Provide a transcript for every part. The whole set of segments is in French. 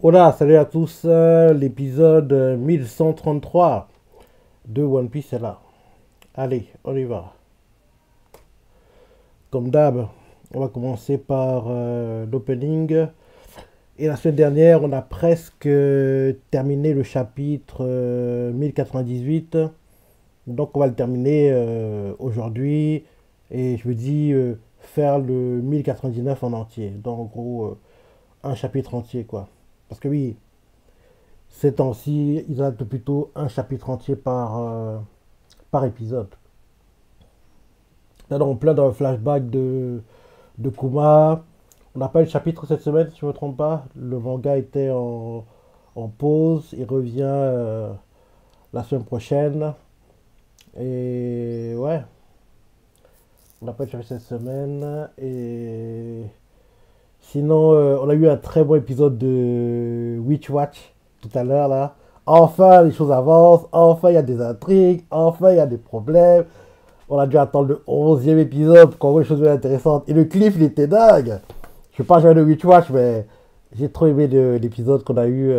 Hola, salut à tous. L'épisode 1133 de One Piece est là. Allez, on y va. Comme d'hab, on va commencer par l'opening. Et la semaine dernière, on a presque terminé le chapitre 1098. Donc on va le terminer aujourd'hui. Et je me dis faire le 1099 en entier. Donc en gros, un chapitre entier quoi. Parce que oui, ces temps-ci, ils adaptent plutôt un chapitre entier par épisode. Là, on est plein dans le flashback de Kuma. On n'a pas eu le chapitre cette semaine, si je ne me trompe pas. Le manga était en pause. Il revient la semaine prochaine. Et ouais, on n'a pas eu le chapitre cette semaine. Et sinon, on a eu un très bon épisode de Witch Watch tout à l'heure là. Enfin, les choses avancent. Enfin, il y a des intrigues. Enfin, il y a des problèmes. On a dû attendre le 11e épisode pour qu'on voit les choses intéressantes. Et le cliff, il était dingue. Je ne vais pas jouer de Witch Watch, mais j'ai trop aimé l'épisode qu'on a eu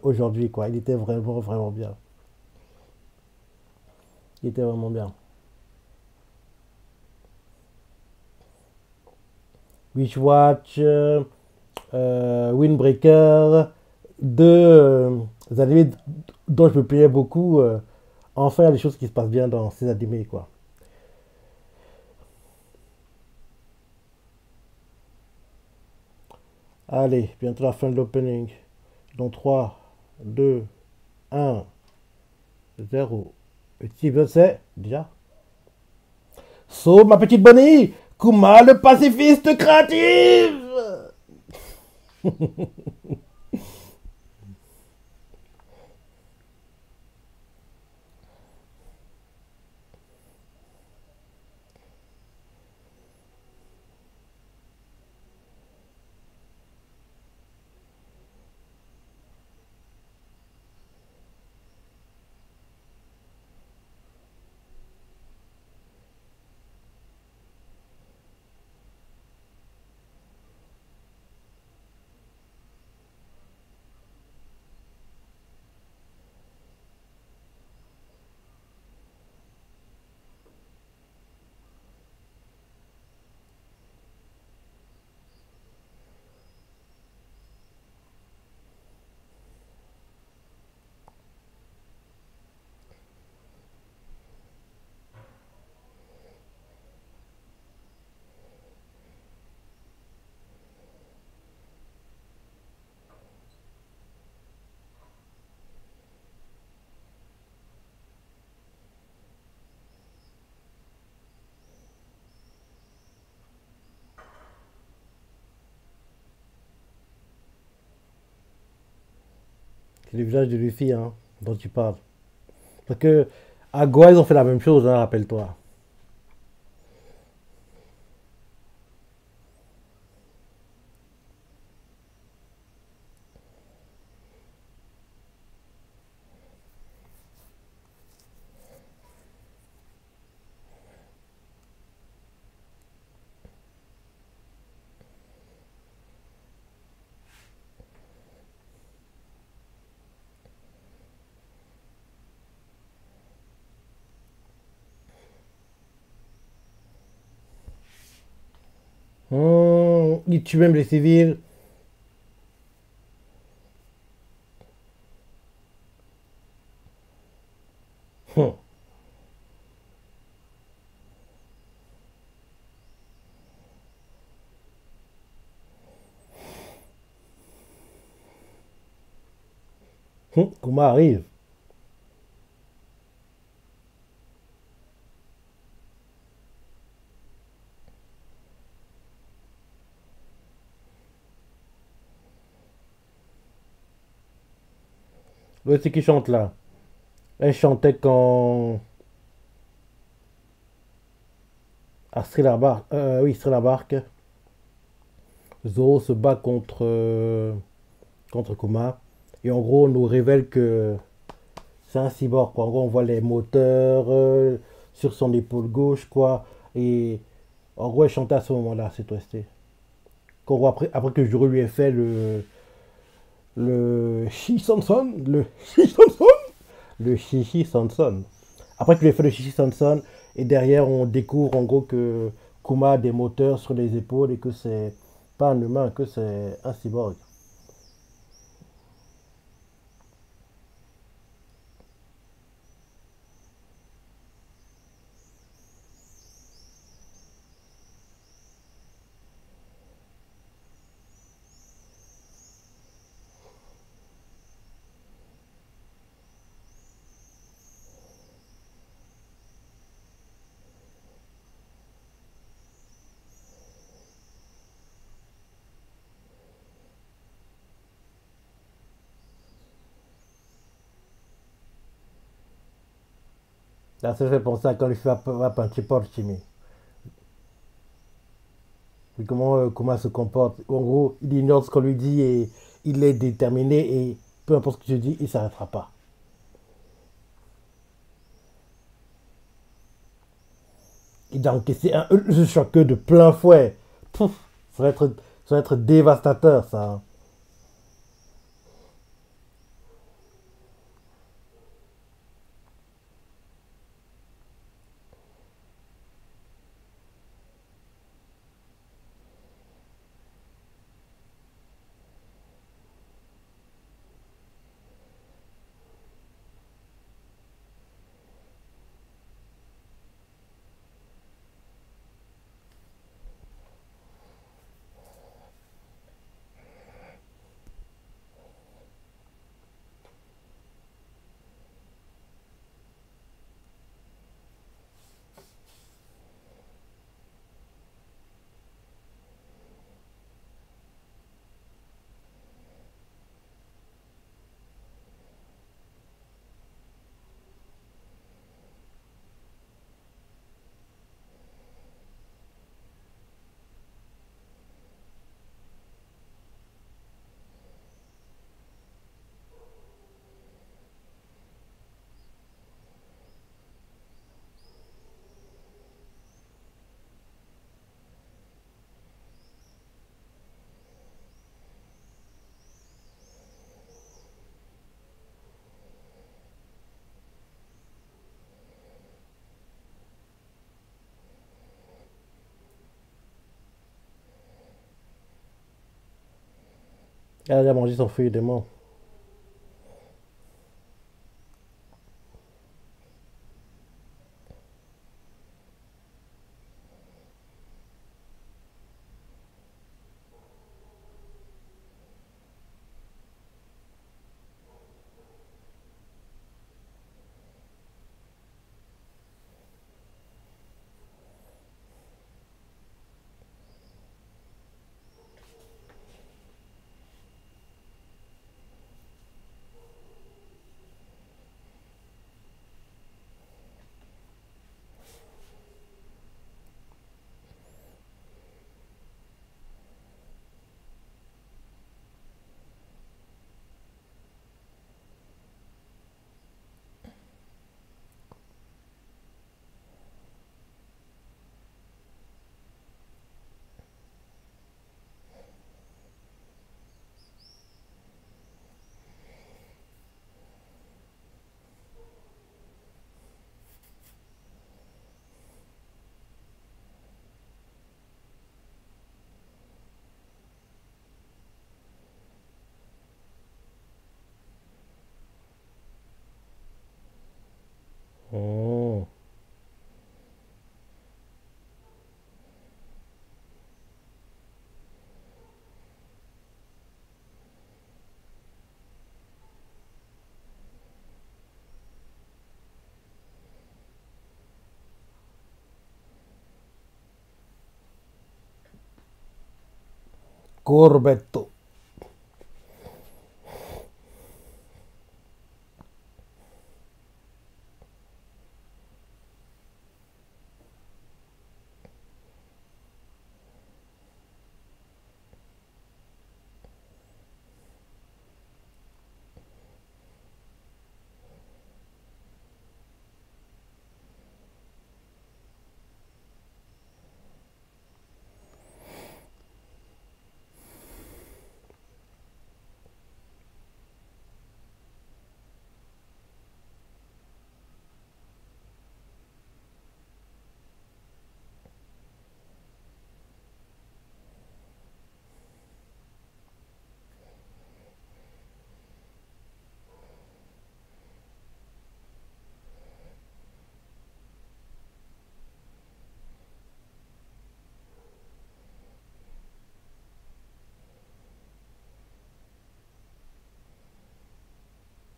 aujourd'hui, quoi. Il était vraiment, vraiment bien. Il était vraiment bien. Witch Watch, Windbreaker, deux animés dont je me plaiais beaucoup. Enfin, il y a des choses qui se passent bien dans ces animés, quoi. Allez, bientôt la fin de l'opening. Dans 3, 2, 1, 0. Le petit épisode, c'est déjà. So, ma petite Bonnie, Kuma le pacifiste créatif. C'est le visage de Luffy, hein, dont tu parles. Parce que à Goa, ils ont fait la même chose, hein, rappelle-toi. Ils tuent même les civils. Hum, Kuma arrive. Ouais, c'est qui chante là. Elle chantait quand. À Thriller Bark. Oui, Thriller Bark. Zoro se bat contre Kuma. Et en gros, on nous révèle que c'est un cyborg, quoi. En gros, on voit les moteurs sur son épaule gauche, quoi. Et en gros, elle chantait à ce moment-là, cette OST. Qu'en gros, après que Juro lui ait fait le Shi Sanson, le Shi Sanson, le Shishi Sanson. Après, tu lui fais le Shishi Sanson, et derrière, on découvre en gros que Kuma a des moteurs sur les épaules et que c'est pas un humain, que c'est un cyborg. Là, ça fait penser à quand il fait va peinture Chimie. Et comment il se comporte. En gros, il ignore ce qu'on lui dit et il est déterminé et peu importe ce que je dis, il ne s'arrêtera pas. Il a encaissé un choc de plein fouet. Pouf, ça va être dévastateur, ça. Elle a mangé son feuille de mort. Oh. Corbetto.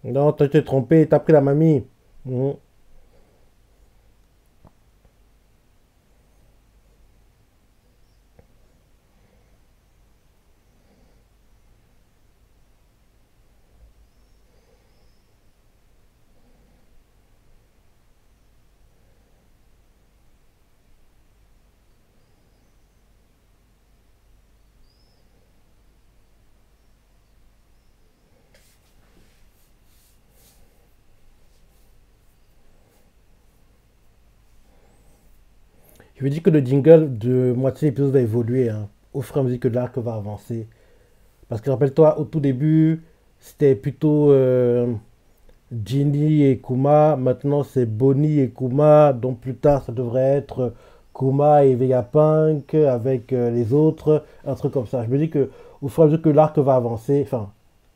Non, tu t'es trompé, t'as pris la mamie. Mhm. Je veux dire que le jingle de moitié de l'épisode va évoluer, hein, au fur et à mesure que l'arc va avancer. Parce que rappelle-toi, au tout début, c'était plutôt Ginny et Kuma. Maintenant, c'est Bonnie et Kuma. Donc plus tard, ça devrait être Kuma et Vegapunk avec les autres. Un truc comme ça. Je me dis que au fur et à mesure que l'arc va avancer, enfin,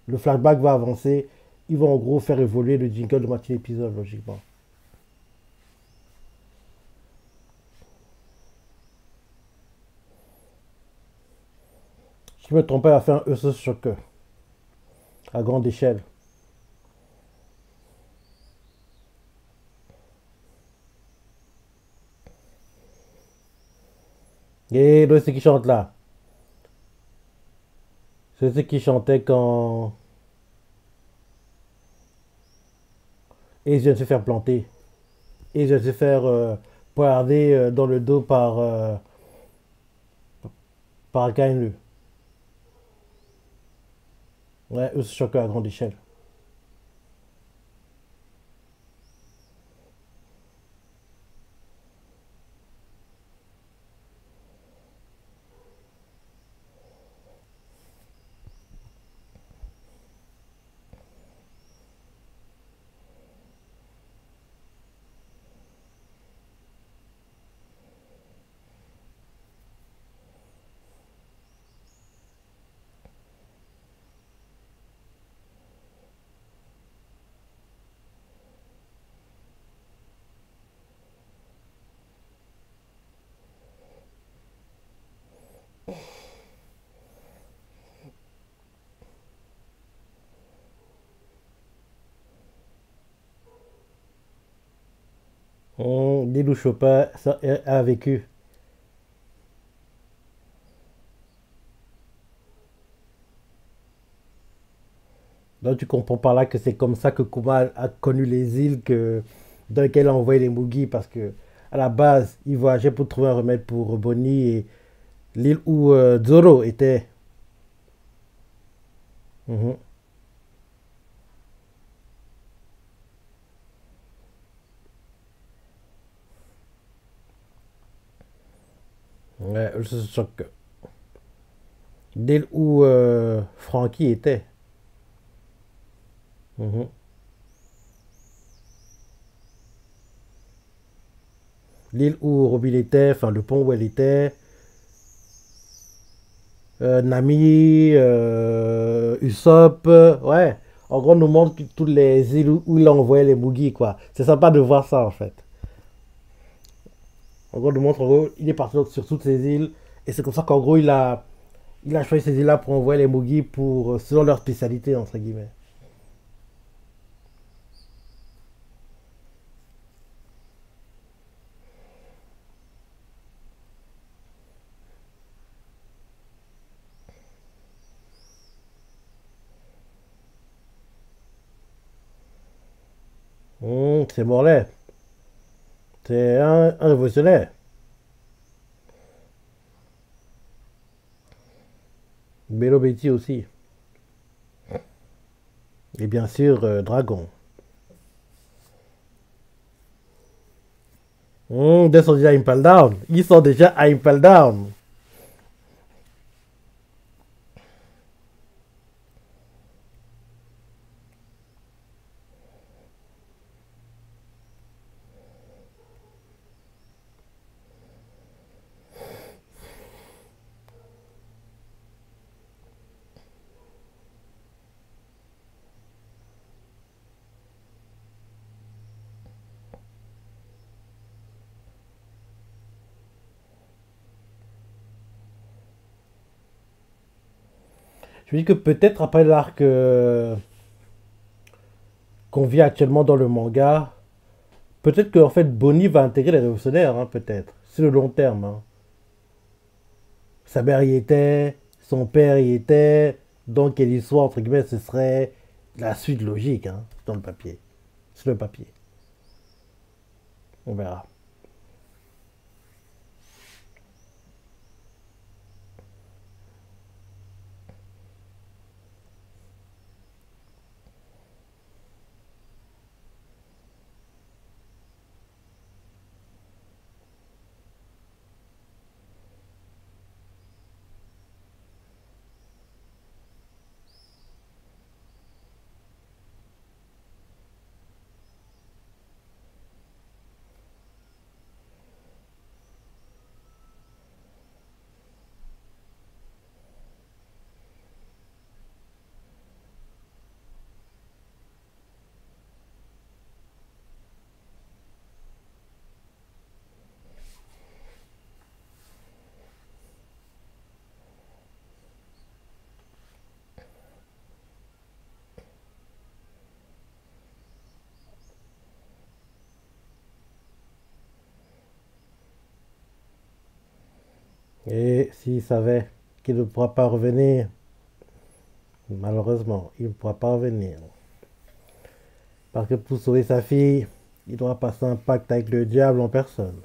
le flashback va avancer, ils vont en gros faire évoluer le jingle de moitié d'épisode, logiquement. Si je me trompe pas, il va faire un Earth Shocker à grande échelle. Et c'est qui chante là. C'est ce qui chantait quand. Et je viens de se faire planter. Et je viens de se faire poignarder dans le dos par Kainu. Ouais, eux, c'est choqué à grande échelle. Lilou Chopin ça, a vécu. Donc tu comprends par là que c'est comme ça que Kuma a connu les îles dans lesquelles il a envoyé les Mugi parce que à la base, il voyageait pour trouver un remède pour Bonnie et l'île où Zoro était. Mhm. Ouais, je suis sûr que l'île où Frankie était. Mhm. L'île où Robin était, enfin le pont où elle était, Nami, Usopp, ouais. En gros, on nous montre toutes les îles où il a envoyé les Boogies, quoi. C'est sympa de voir ça, en fait. En gros, on nous montre, en gros, il est parti sur toutes ces îles, et c'est comme ça qu'en gros, il a choisi ces îles-là pour envoyer les Boogies pour, selon leur spécialité, entre guillemets. C'est Morlaix. C'est un révolutionnaire. Melo Betty aussi. Et bien sûr, Dragon. Ils sont déjà à Impel Down. Ils sont déjà à Impel Down. Je me dis que peut-être après l'arc qu'on vit actuellement dans le manga, peut-être qu'en fait Bonnie va intégrer les révolutionnaires, hein, peut-être. C'est le long terme. Hein. Sa mère y était, son père y était, donc l'histoire, entre guillemets, ce serait la suite logique hein, dans le papier. Sur le papier. On verra. Et s'il savait qu'il ne pourra pas revenir, malheureusement, il ne pourra pas revenir. Parce que pour sauver sa fille, il doit passer un pacte avec le diable en personne.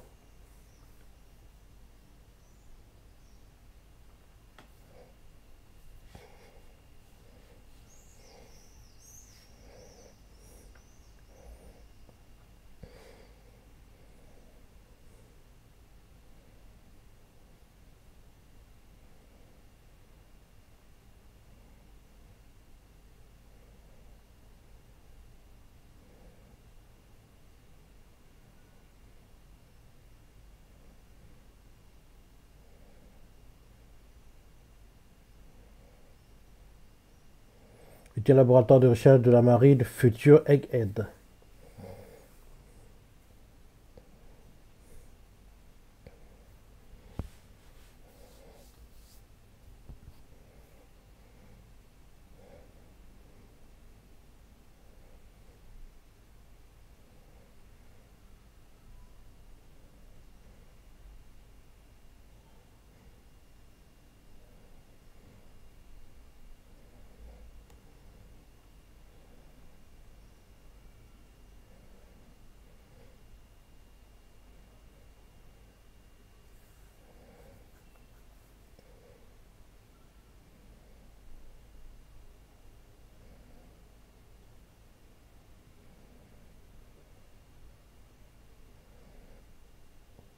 Futur laboratoire de recherche de la marine, futur Egghead.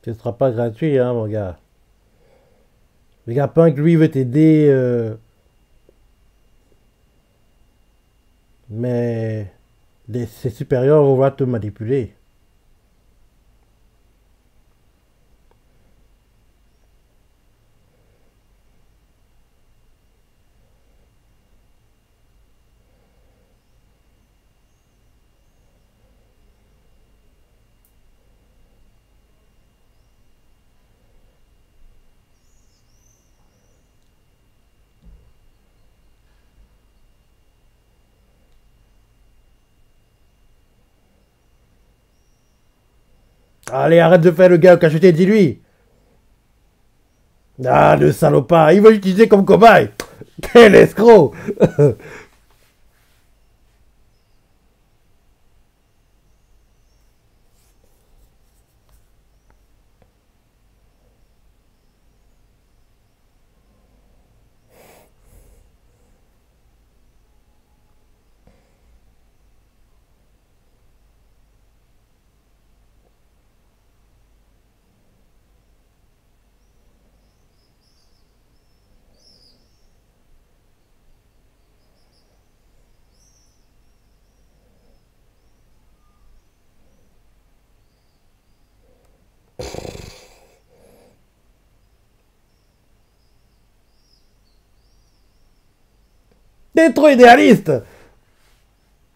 Ce ne sera pas gratuit, hein, mon gars. Vegapunk, lui, veut t'aider, mais ses supérieurs vont te manipuler. Allez, arrête de faire le gars cacheté, dis-lui. Ah, le salopard, il veut l'utiliser comme cobaye. Quel escroc. T'es trop idéaliste.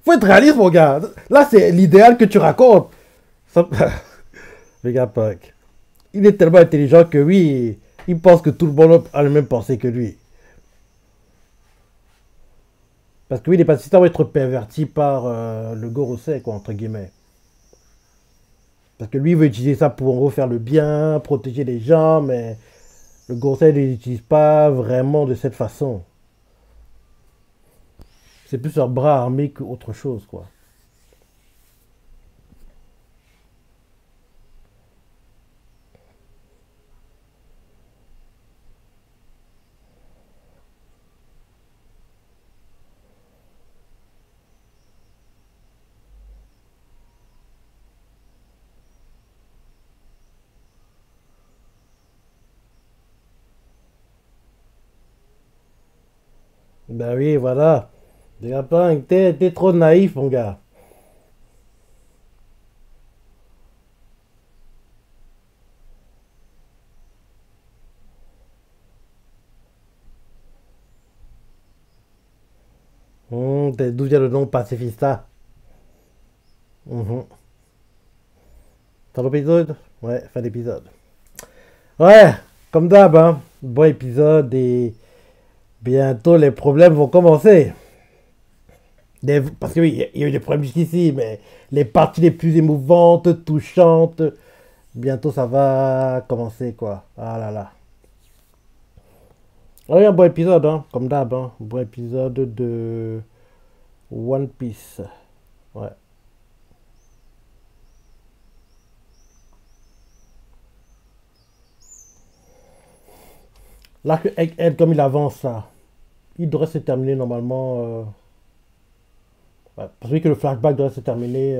Faut être réaliste, mon gars. Là, c'est l'idéal que tu racontes. Ça... Vegapunk. Il est tellement intelligent que oui, il pense que tout le monde a le même pensée que lui. Parce que oui, les Patsy vont être pervertis par le Gorosei, quoi, entre guillemets. Parce que lui, il veut utiliser ça pour en gros faire le bien, protéger les gens, mais le Gorosei ne l'utilise pas vraiment de cette façon. C'est plus leur bras armé qu'autre chose, quoi. Ben oui, voilà. T'es trop naïf, mon gars. D'où vient le nom pacifista? Mhm. Fin d'épisode? Ouais, fin d'épisode. Ouais, comme d'hab, hein. Bon épisode et bientôt les problèmes vont commencer. Parce que oui, il y a eu des problèmes jusqu'ici, mais les parties les plus émouvantes, touchantes, bientôt ça va commencer, quoi. Ah là là. Ouais, un bon épisode, hein, comme d'hab, hein. Bon épisode de One Piece. Ouais. Là, que Egghead, comme il avance, là, il devrait se terminer normalement. Ouais, parce que le flashback devrait se terminer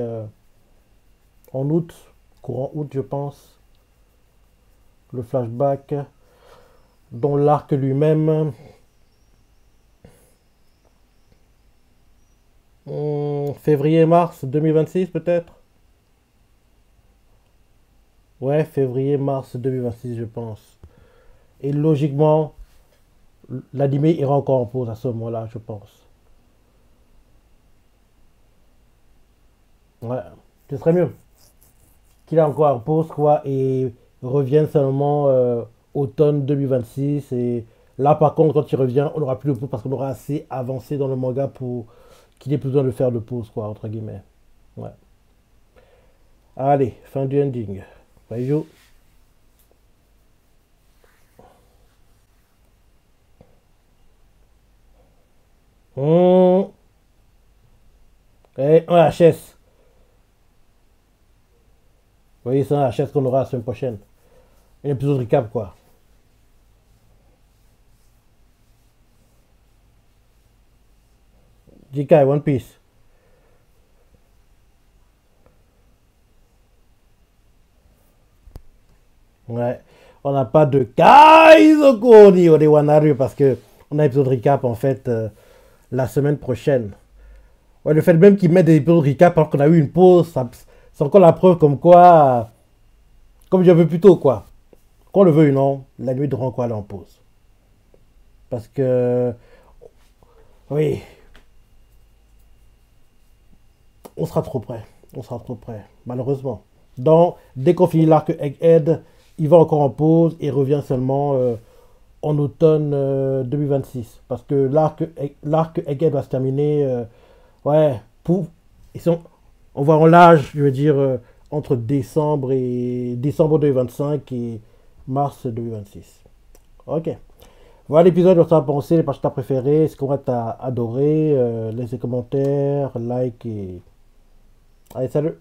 en août, courant août, je pense. Le flashback, dont l'arc lui-même. Février-mars 2026, peut-être. Ouais, février-mars 2026, je pense. Et logiquement, l'anime ira encore en pause à ce moment-là, je pense. Ouais, ce serait mieux qu'il ait encore en pause, quoi, et revienne seulement automne 2026. Et là, par contre, quand il revient, on n'aura plus de pause parce qu'on aura assez avancé dans le manga pour qu'il ait plus besoin de faire de pause, quoi, entre guillemets. Ouais. Allez, fin du ending. Bye, Jo. Et un HS. Oui, c'est un HS qu'on aura la semaine prochaine. Un épisode recap, quoi. JK, One Piece. Ouais. On n'a pas de Kaizokuni ou des Wanaru parce que on a un épisode recap en fait la semaine prochaine. Ouais, le fait même qu'ils mettent des épisodes recap alors qu'on a eu une pause, c'est encore la preuve comme quoi, comme je veux plus tôt quoi. Qu'on le veut ou non, la nuit devra encore aller en pause. Parce que, oui, on sera trop près. On sera trop près, malheureusement. Donc, dès qu'on finit l'arc Egghead, il va encore en pause et revient seulement en automne 2026. Parce que l'arc Egghead va se terminer, ouais, ils sont, on va en l'âge, je veux dire, entre décembre 2025 et mars 2026. Ok. Voilà l'épisode, on s'en a pensé, les parties que t'as préférées, ce qu'on t'a adoré, laissez des commentaires, like et... Allez, salut!